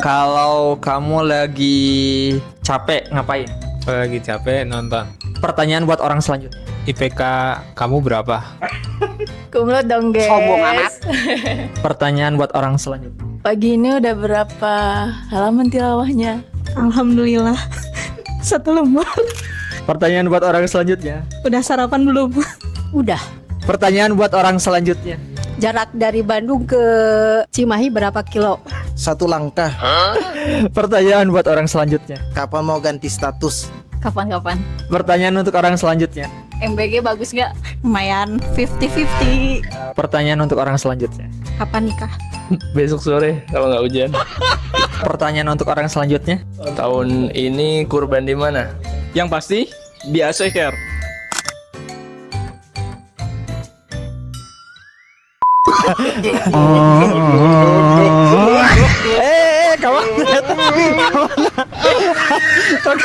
Kalau kamu lagi capek ngapain? Kalau lagi capek nonton. Pertanyaan buat orang selanjutnya. IPK kamu berapa? Kumlot dong guys. Sombong amat. Pertanyaan buat orang selanjutnya. Pagi ini udah berapa halaman tilawahnya? Alhamdulillah. 1 lembar. Pertanyaan buat orang selanjutnya. Udah sarapan belum? Udah. Pertanyaan buat orang selanjutnya. Jarak dari Bandung ke Cimahi berapa kilo? 1 langkah. Pertanyaan buat orang selanjutnya. Kapan mau ganti status? Kapan-kapan? Pertanyaan untuk orang selanjutnya. MBG bagus nggak? Lumayan 50-50. Pertanyaan untuk orang selanjutnya. Kapan nikah? Besok sore kalau nggak hujan. Pertanyaan untuk orang selanjutnya. Tahun ini kurban di mana? Yang pasti di Aseker. Kawan. Kawan.